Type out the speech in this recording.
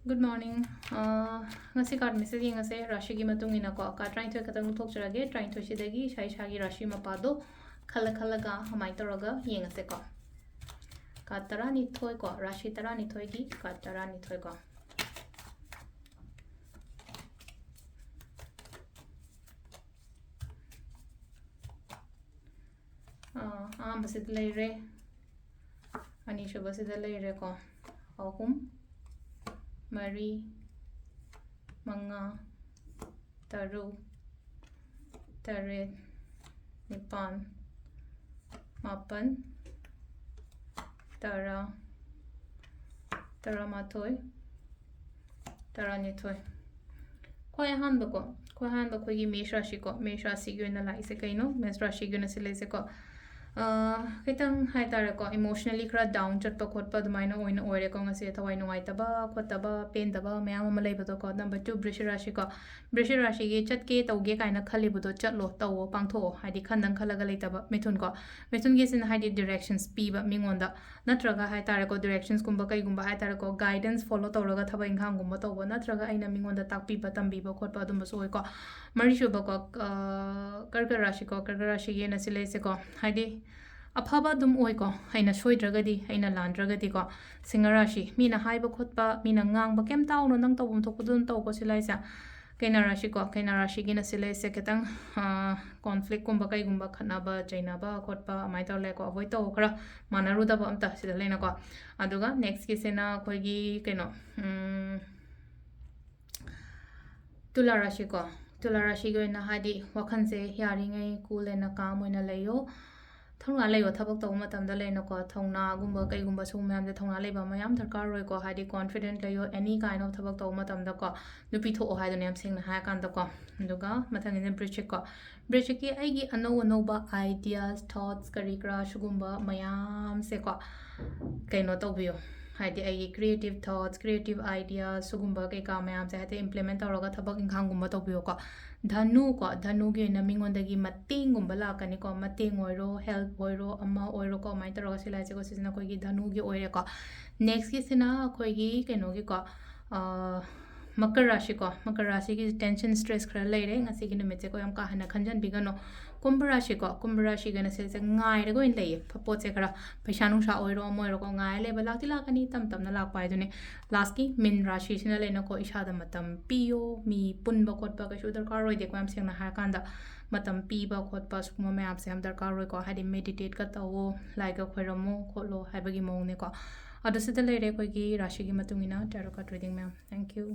Good morning. Ngasi card message ngase Rashi gi matung ina ko ka trying to katang thok charage trying to shidagi shai shagi Rashi mapado khala ga hamai toroga yengase ko ka tara ni thoi ko Rashi tara ni thoi gi ka tara ni thoi ko basit leire ani shubasit leire ko ahum Mari, Manga, Taru, Taret, Nipan, Mapan, Tara, Taramatoi, Taranitoy. Koi hanba ko gi mesh rashi ko mesh rashi gi na lai se kai no mesh rashi gi na sile se ko kitang hai tare ko emotionally kra down chat pa khot pa dumaina oina oire ko ngase thawai nungai taba khotaba pen taba mayam ma lei bato ko number 2 brish rashi gi chat ke tauge kaina khali budo chatlo tawo pangtho haidi khandang khalaga lei taba mithun gi sin haidi directions pi ba mingonda natraga hai tare ko directions kumba kai gumba hai tare ko guidance follow tawraga thaba inghang gumba tawba natraga aina mingonda takpi ba tambi ba khot pa dum ba soi ko mari shuba ko karka rashi gi na sile se ko haidi afaba dum oi ko aina soidragadi aina landragadi ko singarashi mina haiba khotpa mina ngangba kem tawno nang tawbum thokudun taw ko silaisa kaina rashi gi na silai se ketang conflict kumba kai gumba khanaba chainaba khotpa amai taw le ko avoid taw khara manaru da ba amta sida leina ko aduga next ki sena khoi gi keno tula rashi go na hadi wakhan se yari ngai cool na calm oina leyo thongna leyo thabak taw matam da leina ko thongna gumba kai gumba su mayam de thongna leba mayam tharkar roi ko hadi confident leyo any kind of thabak taw matam da ko nupi tho hai dun yam sing na ha kan da ko duga mathang in bridge ki ai gi ano ba ideas thoughts kari kra shugumba mayam se ko kaino taw biyo haidi ai creative thoughts creative ideas sugumba kai ka mayam se hate implement tawraga thabak inghang gumba taw biyo ko dhanu gi na mingon dagi mating gumba la kani ko mating oiro help oiro amma oiro ko mai tawraga silai se ko sisna koi gi dhanu gi oire ko next ki sina koi gi kaino gi ko makar rashi ki tension stress khara leire ngasi gi numit se ko yam ka hana khanjan bigano kumbh rashi gana se ngai re go in lei pot se khara paisa nung sha oiro moiro ko ngai le balak ti lakani tam na lak pai dune last ki min rashi sina le na ko isha da matam piyo mi pun ba khot pa ka shu darkar roi de ko am seng na ha kan da matam pi ba khot pa sukma me am se am darkar roi ko hadi meditate ka tawo like ka khoiramo kholo haibagi mong ne ko adu sida leire ko gi rashi gi matungina tarot card reading ma'am thank you